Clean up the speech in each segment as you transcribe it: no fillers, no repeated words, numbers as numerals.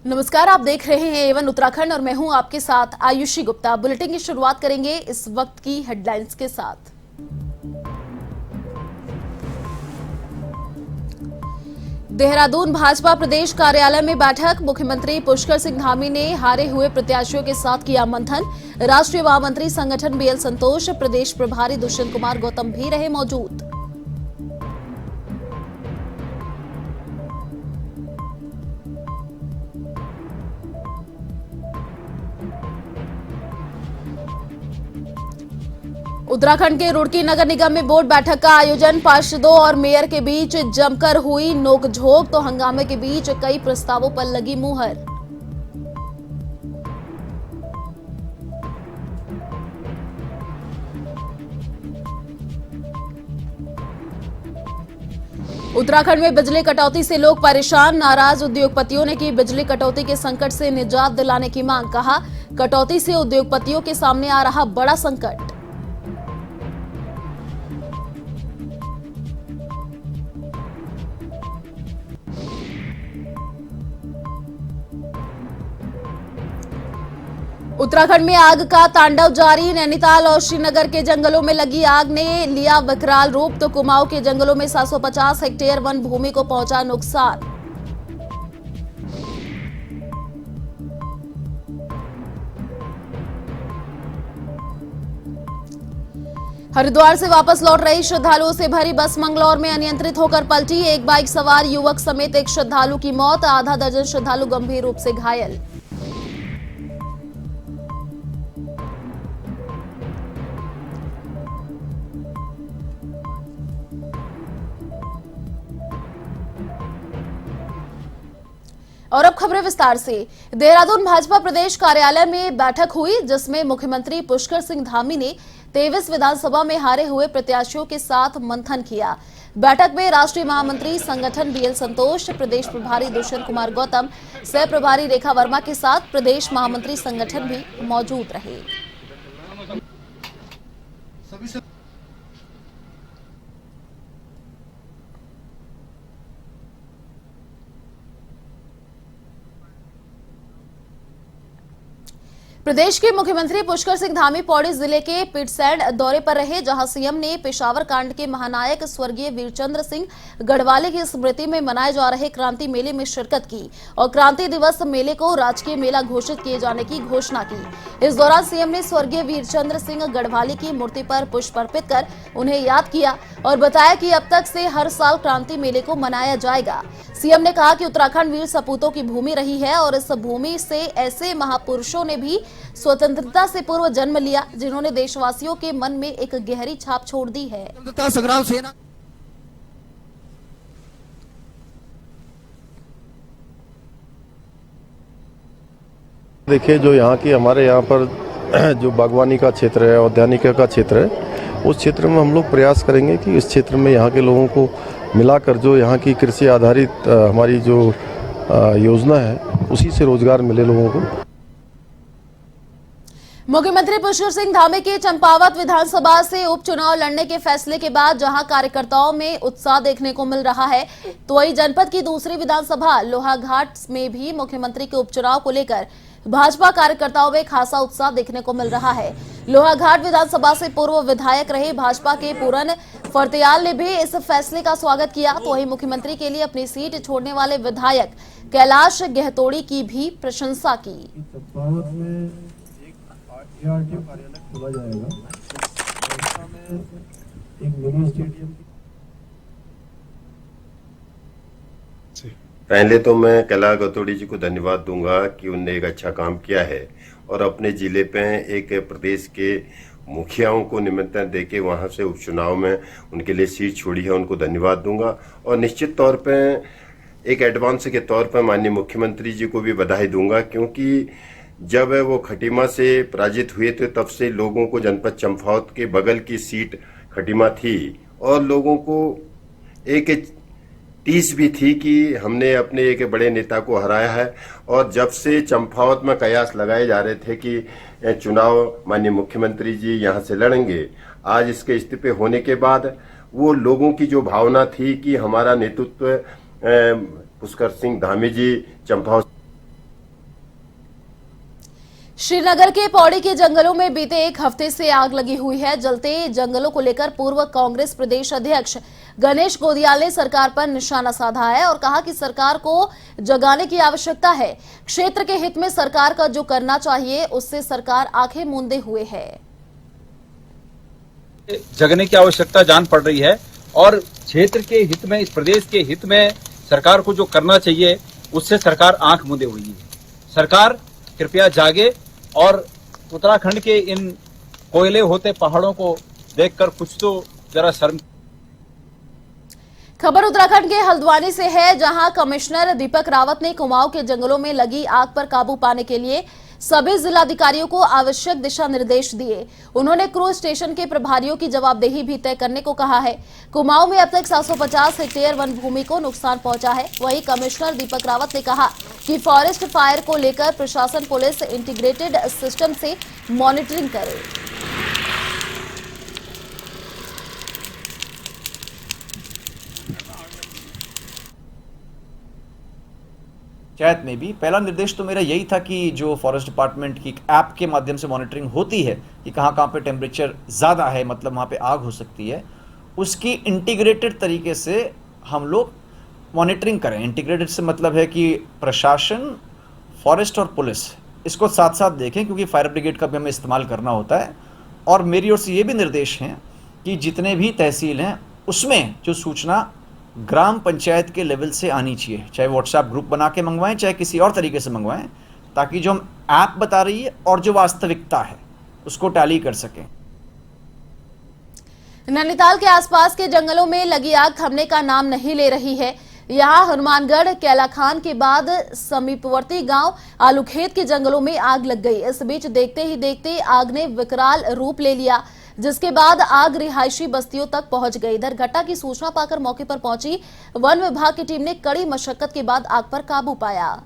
नमस्कार, आप देख रहे हैं एवन उत्तराखंड और मैं हूं आपके साथ आयुषी गुप्ता। बुलेटिन की शुरुआत करेंगे इस वक्त की हेडलाइंस के साथ। देहरादून भाजपा प्रदेश कार्यालय में बैठक। मुख्यमंत्री पुष्कर सिंह धामी ने हारे हुए प्रत्याशियों के साथ किया मंथन। राष्ट्रीय महामंत्री संगठन बीएल संतोष, प्रदेश प्रभारी दुष्यंत कुमार गौतम भी रहे मौजूद। उत्तराखंड के रुड़की नगर निगम में बोर्ड बैठक का आयोजन। पार्षदों और मेयर के बीच जमकर हुई नोकझोंक, तो हंगामे के बीच कई प्रस्तावों पर लगी मुहर। उत्तराखंड में बिजली कटौती से लोग परेशान। नाराज उद्योगपतियों ने की बिजली कटौती के संकट से निजात दिलाने की मांग। कहा, कटौती से उद्योगपतियों के सामने आ रहा बड़ा संकट। उत्तराखंड में आग का तांडव जारी। नैनीताल और श्रीनगर के जंगलों में लगी आग ने लिया विकराल रूप, तो कुमाऊं के जंगलों में 750 हेक्टेयर वन भूमि को पहुंचा नुकसान। हरिद्वार से वापस लौट रही श्रद्धालुओं से भरी बस मंगलौर में अनियंत्रित होकर पलटी। एक बाइक सवार युवक समेत एक श्रद्धालु की मौत, आधा दर्जन श्रद्धालु गंभीर रूप से घायल। और अब खबरें विस्तार से। देहरादून भाजपा प्रदेश कार्यालय में बैठक हुई, जिसमें मुख्यमंत्री पुष्कर सिंह धामी ने 23 विधानसभा में हारे हुए प्रत्याशियों के साथ मंथन किया। बैठक में राष्ट्रीय महामंत्री संगठन बीएल संतोष, प्रदेश प्रभारी दुष्यंत कुमार गौतम, सह प्रभारी रेखा वर्मा के साथ प्रदेश महामंत्री संगठन भी मौजूद रहे। प्रदेश के मुख्यमंत्री पुष्कर सिंह धामी पौड़ी जिले के पिटसैड दौरे पर रहे, जहां सीएम ने पेशावर कांड के महानायक स्वर्गीय वीरचंद्र सिंह गढ़वाले की स्मृति में मनाए जा रहे क्रांति मेले में शिरकत की और क्रांति दिवस मेले को राजकीय मेला घोषित किए जाने की घोषणा की। इस दौरान सीएम ने स्वर्गीय वीरचंद्र सिंह गढ़वाले की मूर्ति पर पुष्प अर्पित कर उन्हें याद किया और बताया कि अब तक से हर साल क्रांति मेले को मनाया जाएगा। सीएम ने कहा कि उत्तराखंड वीर सपूतों की भूमि रही है और इस भूमि से ऐसे महापुरुषों ने भी स्वतंत्रता से पूर्व जन्म लिया, जिन्होंने देशवासियों के मन में एक गहरी छाप छोड़ दी है। स्वतंत्रता संग्राम सेना देखिए, जो यहाँ की हमारे यहाँ पर जो बागवानी का क्षेत्र है, औद्यानिकी का क्षेत्र है, उस क्षेत्र में हम लोग प्रयास करेंगे कि इस क्षेत्र में यहाँ के लोगों को मिलाकर जो यहाँ की कृषि आधारित हमारी जो योजना है, उसी से रोजगार मिले लोगों को। मुख्यमंत्री पुष्कर सिंह धामी के चंपावत विधानसभा से उपचुनाव लड़ने के फैसले के बाद जहां कार्यकर्ताओं में उत्साह देखने को मिल रहा है, तो वहीं जनपद की दूसरी विधानसभा लोहाघाट में भी मुख्यमंत्री के उपचुनाव को लेकर भाजपा कार्यकर्ताओं में खासा उत्साह देखने को मिल रहा है। लोहाघाट विधानसभा से पूर्व विधायक रहे भाजपा के पूरन फर्त्याल ने भी इस फैसले का स्वागत किया, तो वहीं मुख्यमंत्री के लिए अपनी सीट छोड़ने वाले विधायक कैलाश गहतोड़ी की भी प्रशंसा की। कार्यालय खोला जाएगा, एक मिनी स्टेडियम। पहले तो मैं कैलाश गहतोड़ी जी को धन्यवाद दूंगा कि उनने एक अच्छा काम किया है और अपने जिले पे एक प्रदेश के मुखियाओं को निमंत्रण देके वहां से उपचुनाव में उनके लिए सीट छोड़ी है, उनको धन्यवाद दूंगा। और निश्चित तौर पे एक एडवांस के तौर पर माननीय मुख्यमंत्री जी को भी बधाई दूंगा, क्योंकि जब वो खटीमा से पराजित हुए थे तब से लोगों को जनपद चंपावत के बगल की सीट खटीमा थी और लोगों को एक टीस भी थी कि हमने अपने एक बड़े नेता को हराया है। और जब से चंपावत में कयास लगाए जा रहे थे कि चुनाव माननीय मुख्यमंत्री जी यहाँ से लड़ेंगे, आज इसके इस्तीफे होने के बाद वो लोगों की जो भावना थी कि हमारा नेतृत्व पुष्कर सिंह धामी जी चंपावत श्रीनगर के पौड़ी के जंगलों में बीते एक हफ्ते से आग लगी हुई है। जलते जंगलों को लेकर पूर्व कांग्रेस प्रदेश अध्यक्ष गणेश गोदियाल ने सरकार पर निशाना साधा है और कहा कि सरकार को जगाने की आवश्यकता है। क्षेत्र के हित में सरकार का जो करना चाहिए उससे सरकार आंखें मूंदे हुए है। जगने की आवश्यकता जान पड़ रही है और क्षेत्र के हित में, इस प्रदेश के हित में सरकार को जो करना चाहिए उससे सरकार आंख मूंदे हुई है। सरकार कृपया जागे और उत्तराखंड के इन कोयले होते पहाड़ों को देखकर कुछ तो जरा शर्म। खबर उत्तराखंड के हल्द्वानी से है, जहां कमिश्नर दीपक रावत ने कुमाऊं के जंगलों में लगी आग पर काबू पाने के लिए सभी जिलाधिकारियों को आवश्यक दिशा निर्देश दिए। उन्होंने क्रूज स्टेशन के प्रभारियों की जवाबदेही भी तय करने को कहा है। कुमाऊं में अब तक 750 हेक्टेयर वन भूमि को नुकसान पहुंचा है। वहीं कमिश्नर दीपक रावत ने कहा कि फॉरेस्ट फायर को लेकर प्रशासन पुलिस इंटीग्रेटेड सिस्टम से मॉनिटरिंग करे। पंचायत में भी पहला निर्देश तो मेरा यही था कि जो फॉरेस्ट डिपार्टमेंट की ऐप के माध्यम से मॉनिटरिंग होती है कि कहाँ पे टेम्परेचर ज़्यादा है, मतलब वहाँ पे आग हो सकती है, उसकी इंटीग्रेटेड तरीके से हम लोग मॉनिटरिंग करें। इंटीग्रेटेड से मतलब है कि प्रशासन, फॉरेस्ट और पुलिस इसको साथ साथ देखें, क्योंकि फायर ब्रिगेड का भी हमें इस्तेमाल करना होता है। और मेरी ओर से ये भी निर्देश हैं कि जितने भी तहसील हैं उसमें जो सूचना ग्राम पंचायत के लेवल से आनी चाहिए, चाहे व्हाट्सएप ग्रुप बना के मंगवाएं, चाहे किसी और तरीके से मंगवाएं, ताकि जो हम ऐप बता रही है और जो वास्तविकता है उसको टैली कर सकें। नैनीताल के आसपास के जंगलों में लगी आग थमने का नाम नहीं ले रही है। यहां हनुमानगढ़ कैलाखान के बाद समीपवर्ती गांव आलूखेत के जंगलों में आग लग गई। इस बीच देखते ही देखते आग ने विकराल रूप ले लिया, जिसके बाद आग रिहायशी बस्तियों तक पहुंच गई। इधर घटना की सूचना पाकर मौके पर पहुंची वन विभाग की टीम ने कड़ी मशक्कत के बाद आग पर काबू पाया।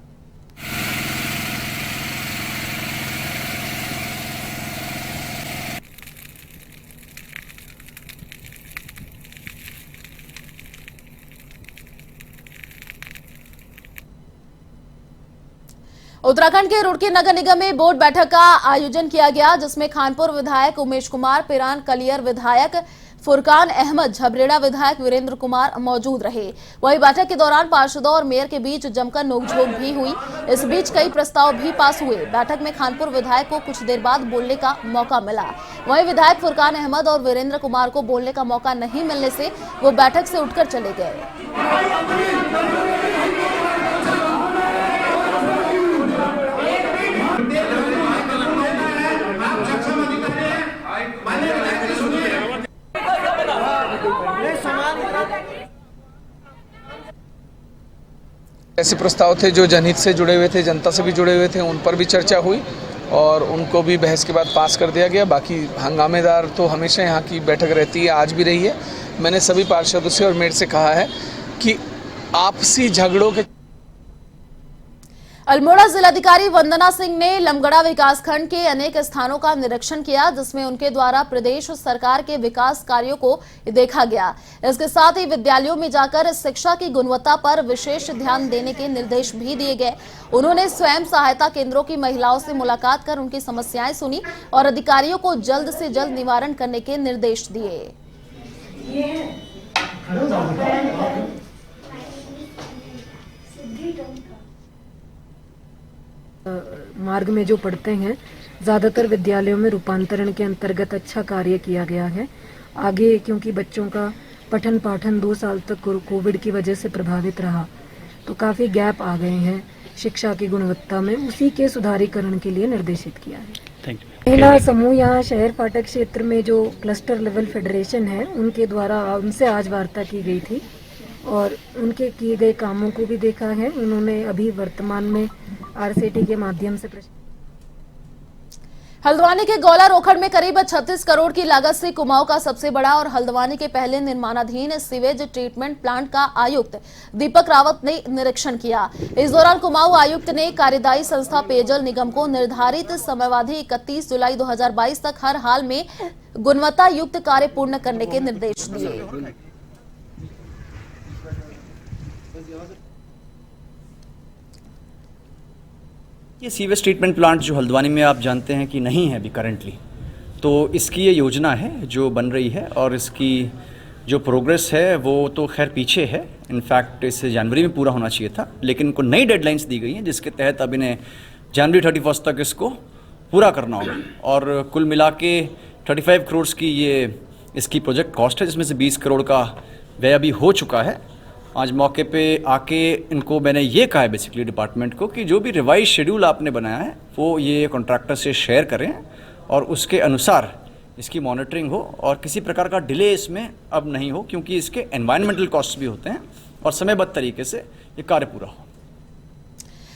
उत्तराखंड के रुड़की नगर निगम में बोर्ड बैठक का आयोजन किया गया, जिसमें खानपुर विधायक उमेश कुमार, पिरान कलियर विधायक फुरकान अहमद, झबरेड़ा विधायक वीरेंद्र कुमार मौजूद रहे। वहीं बैठक के दौरान पार्षदों और मेयर के बीच जमकर नोकझोंक भी हुई। इस बीच कई प्रस्ताव भी पास हुए। बैठक में खानपुर विधायक को कुछ देर बाद बोलने का मौका मिला। वहीं विधायक फुरकान अहमद और वीरेंद्र कुमार को बोलने का मौका नहीं मिलने से वो बैठक से उठकर चले गए। ऐसे प्रस्ताव थे जो जनहित से जुड़े हुए थे, जनता से भी जुड़े हुए थे, उन पर भी चर्चा हुई और उनको भी बहस के बाद पास कर दिया गया। बाकी हंगामेदार तो हमेशा यहाँ की बैठक रहती है, आज भी रही है। मैंने सभी पार्षदों से और मेयर से कहा है कि आपसी झगड़ों के। अल्मोड़ा जिलाधिकारी वंदना सिंह ने लमगड़ा विकासखंड के अनेक स्थानों का निरीक्षण किया, जिसमें उनके द्वारा प्रदेश सरकार के विकास कार्यों को देखा गया। इसके साथ ही विद्यालयों में जाकर शिक्षा की गुणवत्ता पर विशेष ध्यान देने के निर्देश भी दिए गए। उन्होंने स्वयं सहायता केंद्रों की महिलाओं से मुलाकात कर उनकी समस्याएं सुनी और अधिकारियों को जल्द से जल्द निवारण करने के निर्देश दिए। मार्ग में जो पढ़ते हैं, ज़्यादातर विद्यालयों में रूपांतरण के अंतर्गत अच्छा कार्य किया गया है। आगे क्योंकि बच्चों का पठन पाठन 2 साल तक कोविड की वजह से प्रभावित रहा, तो काफ़ी गैप आ गए हैं शिक्षा की गुणवत्ता में, उसी के सुधारीकरण के लिए निर्देशित किया है। महिला समूह यहाँ शहर फाटक क्षेत्र में जो क्लस्टर लेवल फेडरेशन है, उनके द्वारा उनसे आज वार्ता की गई थी और उनके किए गए कामों को भी देखा है। उन्होंने अभी वर्तमान में आरसीटी के माध्यम से हल्द्वानी के गौला रोखड़ में करीब 36 करोड़ की लागत से कुमाऊं का सबसे बड़ा और हल्द्वानी के पहले निर्माणाधीन सीवेज ट्रीटमेंट प्लांट का आयुक्त दीपक रावत ने निरीक्षण किया। इस दौरान कुमाऊं आयुक्त ने कार्यदायी संस्था पेयजल निगम को निर्धारित समयावधि 31 जुलाई 2022 तक हर हाल में गुणवत्ता युक्त कार्य पूर्ण करने के निर्देश दिए। ये सीवेज ट्रीटमेंट प्लांट जो हल्द्वानी में आप जानते हैं कि नहीं है अभी करंटली, तो इसकी ये योजना है जो बन रही है और इसकी जो प्रोग्रेस है वो तो खैर पीछे है। इनफैक्ट इसे जनवरी में पूरा होना चाहिए था, लेकिन इनको नई डेडलाइंस दी गई हैं जिसके तहत अब इन्हें जनवरी 31 तक इसको पूरा करना होगा। और कुल मिला के 35 करोड़ की ये इसकी प्रोजेक्ट कॉस्ट है, जिसमें से 20 करोड़ का व्यय अभी हो चुका है। आज मौके पे आके इनको मैंने ये कहा है बेसिकली डिपार्टमेंट को कि जो भी रिवाइज शेड्यूल आपने बनाया है वो ये कॉन्ट्रैक्टर से शेयर करें और उसके अनुसार इसकी मॉनिटरिंग हो और किसी प्रकार का डिले इसमें अब नहीं हो, क्योंकि इसके एनवायरमेंटल कॉस्ट भी होते हैं और समयबद्ध तरीके से ये कार्य पूरा हो।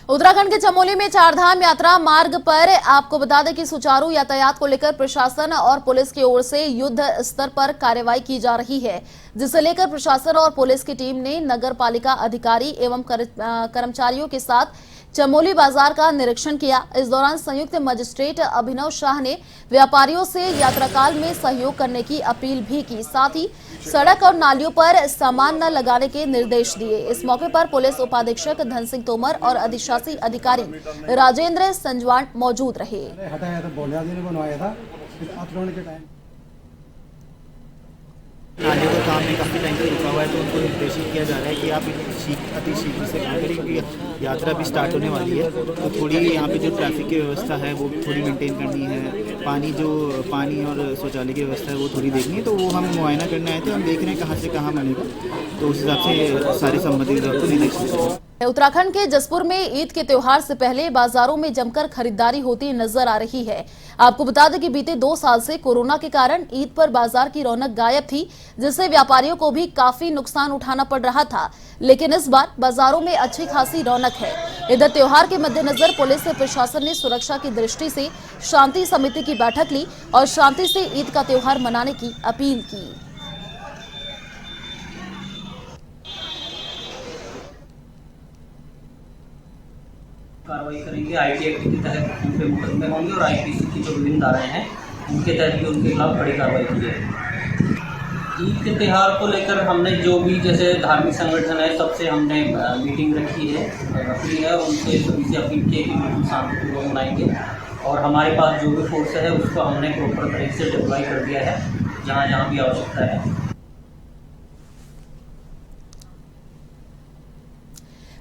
उत्तराखंड के चमोली में चारधाम यात्रा मार्ग पर आपको बता दें कि सुचारू यातायात को लेकर प्रशासन और पुलिस की ओर से युद्ध स्तर पर कार्रवाई की जा रही है, जिसे लेकर प्रशासन और पुलिस की टीम ने नगर पालिका अधिकारी एवं कर्मचारियों के साथ चमोली बाजार का निरीक्षण किया। इस दौरान संयुक्त मजिस्ट्रेट अभिनव शाह ने व्यापारियों से यात्रा काल में सहयोग करने की अपील भी की, साथ ही सड़क और नालियों पर सामान न लगाने के निर्देश दिए। इस मौके पर पुलिस उपाधीक्षक धन सिंह तोमर और अधिशासी अधिकारी राजेंद्र संजवान मौजूद रहे। नाले का काम में काफ़ी टाइम से रुका हुआ है, तो उनको निर्देशित किया जा रहा है कि आप अति शीघ्र से काम करें, क्योंकि यात्रा भी स्टार्ट होने वाली है। तो थोड़ी यहाँ पे जो ट्रैफिक की व्यवस्था है वो थोड़ी मेंटेन करनी है, पानी और शौचालय की व्यवस्था है वो थोड़ी देखनी है। तो वो हम मुआयना करने आए थे, हम देख रहे हैं कहाँ से कहाँ बनेगा, तो उस हिसाब से सारे संबंधित को निर्देशित करें। उत्तराखंड के जसपुर में ईद के त्योहार से पहले बाजारों में जमकर खरीदारी होती नजर आ रही है। आपको बता दें कि बीते 2 साल से कोरोना के कारण ईद पर बाजार की रौनक गायब थी, जिससे व्यापारियों को भी काफी नुकसान उठाना पड़ रहा था, लेकिन इस बार बाजारों में अच्छी खासी रौनक है। इधर त्योहार के मद्देनजर पुलिस प्रशासन ने सुरक्षा की दृष्टि से शांति समिति की बैठक ली और शांति से ईद का त्योहार मनाने की अपील की। कार्रवाई करेंगे। आईटी एक्ट के तहत उन पे मुकदमे होंगे और आईपीसी की जो विभिन्न धाराएं हैं उनके तहत भी उनके खिलाफ बड़ी कार्रवाई की जाएगी। ईद के त्यौहार को लेकर हमने जो भी जैसे धार्मिक संगठन है सबसे हमने मीटिंग रखी है उनसे सभी से अपील की कि बिल्कुल शांतिपूर्वक मनाएंगे और हमारे पास जो भी फोर्स है उसको हमने प्रॉपर तरीके से डिप्लॉय कर दिया है जहाँ जहाँ भी आवश्यकता है।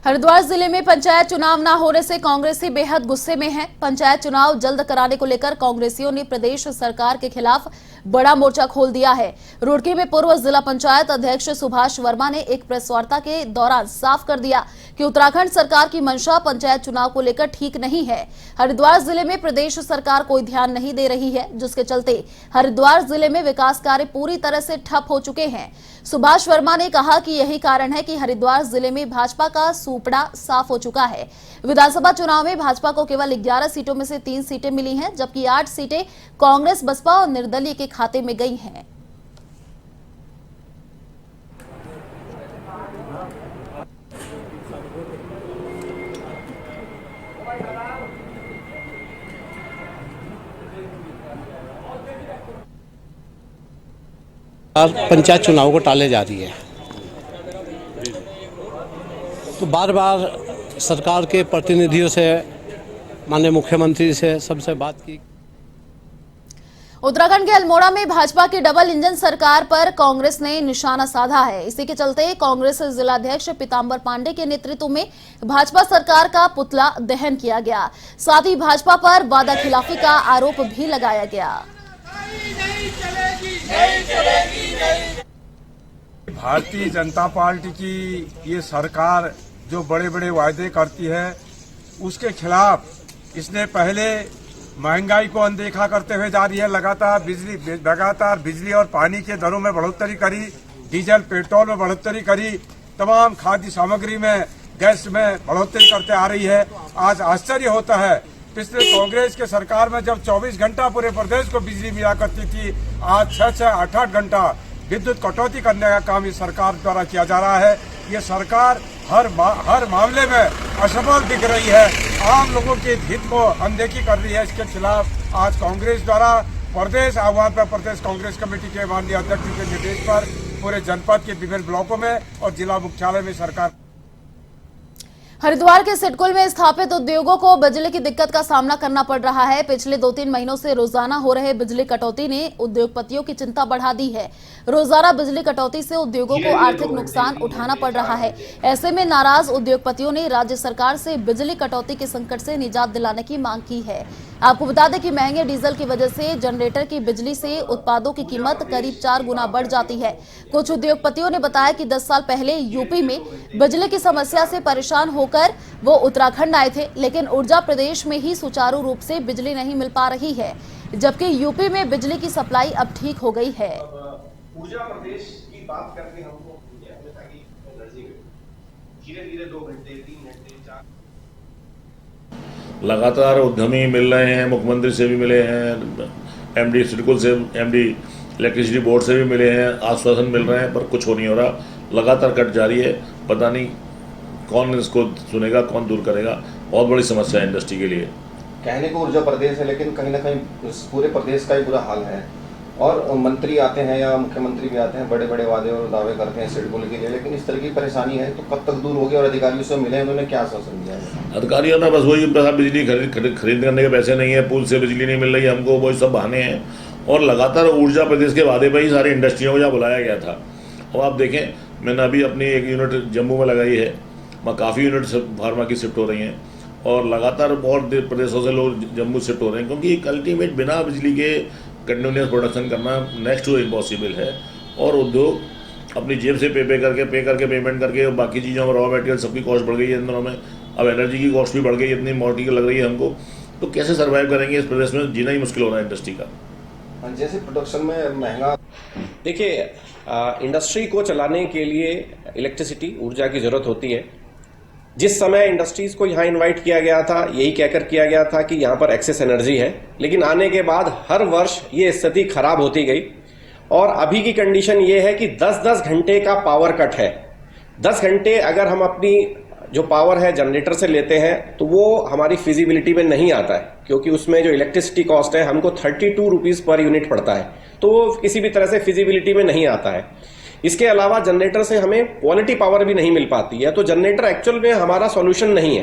हरिद्वार जिले में पंचायत चुनाव न होने से कांग्रेसी बेहद गुस्से में है। पंचायत चुनाव जल्द कराने को लेकर कांग्रेसियों ने प्रदेश सरकार के खिलाफ बड़ा मोर्चा खोल दिया है। रुड़की में पूर्व जिला पंचायत अध्यक्ष सुभाष वर्मा ने एक प्रेस वार्ता के दौरान साफ कर दिया कि उत्तराखंड सरकार की मंशा पंचायत चुनाव को लेकर ठीक नहीं है। हरिद्वार जिले में प्रदेश सरकार कोई ध्यान नहीं दे रही है, जिसके चलते हरिद्वार जिले में विकास कार्य पूरी तरह से ठप हो चुके हैं। सुभाष वर्मा ने कहा कि यही कारण है कि हरिद्वार जिले में भाजपा का सूपड़ा साफ हो चुका है। विधानसभा चुनाव में भाजपा को केवल 11 सीटों में से 3 सीटें मिली हैं, जबकि 8 सीटें कांग्रेस, बसपा और निर्दलीय के खाते में गई हैं। पंचायत चुनाव को टाले जा रही है, तो बार बार सरकार के प्रतिनिधियों से, माननीय मुख्यमंत्री से सबसे बात की। उत्तराखंड के अल्मोड़ा में भाजपा की डबल इंजन सरकार पर कांग्रेस ने निशाना साधा है। इसी के चलते कांग्रेस जिलाध्यक्ष पीतांबर पांडे के नेतृत्व में भाजपा सरकार का पुतला दहन किया गया। साथ ही भाजपा पर वादा खिलाफी का आरोप भी लगाया गया। भारतीय जनता पार्टी की ये सरकार जो बड़े बड़े वायदे करती है उसके खिलाफ इसने पहले महंगाई को अनदेखा करते हुए जा रही है। लगातार बिजली और पानी के दरों में बढ़ोतरी करी, डीजल पेट्रोल में बढ़ोतरी करी, तमाम खाद्य सामग्री में, गैस में बढ़ोतरी करते आ रही है। आज आश्चर्य होता है, पिछले कांग्रेस के सरकार में जब 24 घंटा पूरे प्रदेश को बिजली मिला करती थी, आज 6-6, 8-8 घंटा विद्युत कटौती करने का काम इस सरकार द्वारा किया जा रहा है। ये सरकार हर मामले में असफल दिख रही है, आम लोगों के हित को अनदेखी कर रही है। इसके खिलाफ आज कांग्रेस द्वारा प्रदेश आह्वान पर प्रदेश कांग्रेस कमेटी के माननीय अध्यक्ष के निर्देश पर पूरे जनपद के विभिन्न ब्लॉकों में और जिला मुख्यालय में सरकार। हरिद्वार के सिडकुल में स्थापित उद्योगों को बिजली की दिक्कत का सामना करना पड़ रहा है। पिछले 2-3 महीनों से रोजाना हो रहे बिजली कटौती ने उद्योगपतियों की चिंता बढ़ा दी है। रोजाना बिजली कटौती से उद्योगों को आर्थिक नुकसान उठाना पड़ रहा है। ऐसे में नाराज उद्योगपतियों ने राज्य सरकार से बिजली कटौती के संकट से निजात दिलाने की मांग की है। आपको बता दें कि महंगे डीजल की वजह से जनरेटर की बिजली से उत्पादों की कीमत करीब 4 गुना बढ़ जाती है। कुछ उद्योगपतियों ने बताया कि 10 साल पहले यूपी में बिजली की समस्या से परेशान होकर वो उत्तराखंड आए थे, लेकिन ऊर्जा प्रदेश में ही सुचारू रूप से बिजली नहीं मिल पा रही है, जबकि यूपी में बिजली की सप्लाई अब ठीक हो गई है। ऊर्जा प्रदेश की बात करके हमको ताकि एनर्जी धीरे-धीरे 2 घंटे 3 घंटे 4 लगातार उद्यमी मिल रहे हैं, मुख्यमंत्री से भी मिले हैं, एमडी सिडकुल से, एमडी इलेक्ट्रिसिटी बोर्ड से भी मिले हैं, आश्वासन मिल रहे हैं, पर कुछ हो नहीं हो रहा। लगातार कट जारी है, पता नहीं कौन इसको सुनेगा, कौन दूर करेगा। बहुत बड़ी समस्या है इंडस्ट्री के लिए। कहने को ऊर्जा प्रदेश है, लेकिन कहीं ना कहीं पूरे प्रदेश का ही बुरा हाल है। और मंत्री आते हैं या मुख्यमंत्री भी आते हैं, बड़े बड़े वादे और दावे करते हैं सिडकुल के लिए, लेकिन इस तरह की परेशानी है तो कब तक दूर होगी। और अधिकारियों से मिले, उन्होंने क्या आश्वासन दिया है? अधिकारियों ने बस वही बिजली खरीद करने के पैसे नहीं है, पुल से बिजली नहीं मिल रही हमको, वही सब बहाने हैं। और लगातार ऊर्जा प्रदेश के वादे पर ही सारी इंडस्ट्रियों को जहाँ बुलाया गया था। और आप देखें, मैंने अभी अपनी एक यूनिट जम्मू में लगाई है, वहाँ काफ़ी यूनिट फार्मा की शिफ्ट हो रही हैं और लगातार बहुत प्रदेशों से लोग जम्मू शिफ्ट हो रहे हैं, क्योंकि अल्टीमेट बिना बिजली के कंटिन्यूस प्रोडक्शन करना नेक्स्ट टू इम्पॉसिबल है। और उद्योग अपनी जेब से पे करके पेमेंट करके बाकी चीज़ों में रॉ मटेरियल सबकी कॉस्ट बढ़ गई है इन दिनों में। अब एनर्जी की कॉस्ट भी बढ़ गई, इतनी मोटी लग रही है हमको, तो कैसे सर्वाइव करेंगे इस प्रदेश में? जीना ही मुश्किल हो रहा है इंडस्ट्री का। जैसे प्रोडक्शन में महंगा, देखिए, इंडस्ट्री को चलाने के लिए इलेक्ट्रिसिटी ऊर्जा की जरूरत होती है। जिस समय इंडस्ट्रीज को यहाँ इनवाइट किया गया था, यही कहकर किया गया था कि यहाँ पर एक्सेस एनर्जी है, लेकिन आने के बाद हर वर्ष ये स्थिति खराब होती गई और अभी की कंडीशन ये है कि 10-10 घंटे का पावर कट है। 10 घंटे अगर हम अपनी जो पावर है जनरेटर से लेते हैं तो वो हमारी फिजिबिलिटी में नहीं आता है, क्योंकि उसमें जो इलेक्ट्रिसिटी कॉस्ट है हमको 32 रुपीज़ पर यूनिट पड़ता है, तो वो किसी भी तरह से फिजिबिलिटी में नहीं आता है। इसके अलावा जनरेटर से हमें क्वालिटी पावर भी नहीं मिल पाती है, तो जनरेटर एक्चुअल में हमारा सॉल्यूशन नहीं है।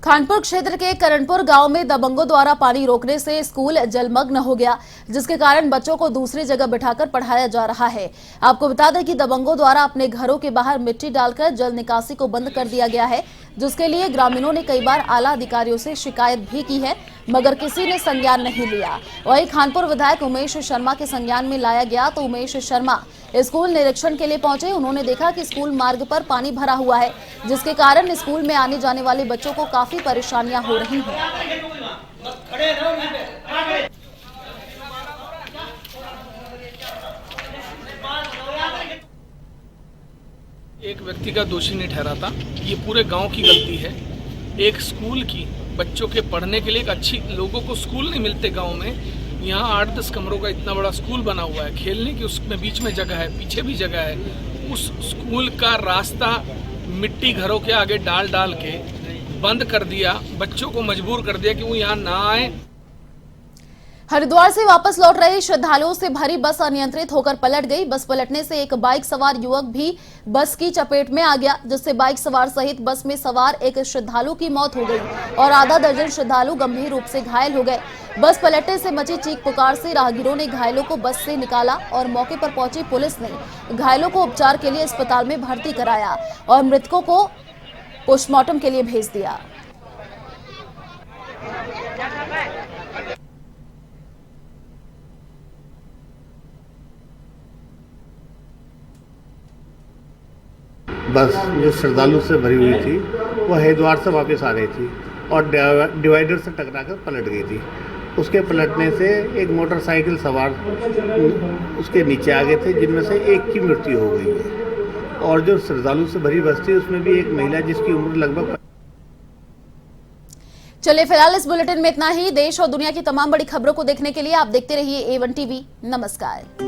खानपुर क्षेत्र के करणपुर गांव में दबंगों द्वारा पानी रोकने से स्कूल जलमग्न हो गया, जिसके कारण बच्चों को दूसरी जगह बिठाकर पढ़ाया जा रहा है। आपको बता दें कि दबंगों द्वारा अपने घरों के बाहर मिट्टी डालकर जल निकासी को बंद कर दिया गया है, जिसके लिए ग्रामीणों ने कई बार आला अधिकारियों से शिकायत भी की है, मगर किसी ने संज्ञान नहीं लिया। वहीं खानपुर विधायक उमेश शर्मा के संज्ञान में लाया गया तो उमेश शर्मा स्कूल निरीक्षण के लिए पहुंचे। उन्होंने देखा कि स्कूल मार्ग पर पानी भरा हुआ है, जिसके कारण स्कूल में आने जाने वाले बच्चों को काफी परेशानियां हो रही हैं। एक व्यक्ति का दोषी नहीं ठहराता, ये पूरे गांव की गलती है। एक स्कूल की बच्चों के पढ़ने के लिए एक अच्छी, लोगों को स्कूल नहीं मिलते गांव में। यहाँ 8-10 कमरों का इतना बड़ा स्कूल बना हुआ है, खेलने की उसमें बीच में जगह है, पीछे भी जगह है। उस स्कूल का रास्ता मिट्टी घरों के आगे डाल डाल के बंद कर दिया, बच्चों को मजबूर कर दिया कि वो यहाँ ना आए। हरिद्वार से वापस लौट रहे श्रद्धालुओं से भरी बस अनियंत्रित होकर पलट गई। बस पलटने से एक बाइक सवार युवक भी बस की चपेट में आ गया, जिससे बाइक सवार सहित बस में सवार एक श्रद्धालु की मौत हो गई और आधा दर्जन श्रद्धालु गंभीर रूप से घायल हो गए। बस पलटने से मची चीख पुकार से राहगीरों ने घायलों को बस से निकाला और मौके पर पहुंची पुलिस ने घायलों को उपचार के लिए अस्पताल में भर्ती कराया और मृतकों को पोस्टमार्टम के लिए भेज दिया। बस जो श्रद्धालु से भरी हुई थी वो हरिद्वार से वापस आ रही थी और डिवाइडर से टकराकर पलट गई थी। उसके पलटने से एक मोटरसाइकिल सवार उसके नीचे आ गए थे, जिनमें से एक की मृत्यु हो गई है। और जो श्रद्धालु से भरी बस थी उसमें भी एक महिला जिसकी उम्र लगभग। चलिए फिलहाल इस बुलेटिन में इतना ही। देश और दुनिया की तमाम बड़ी खबरों को देखने के लिए आप देखते रहिए A1 TV। नमस्कार।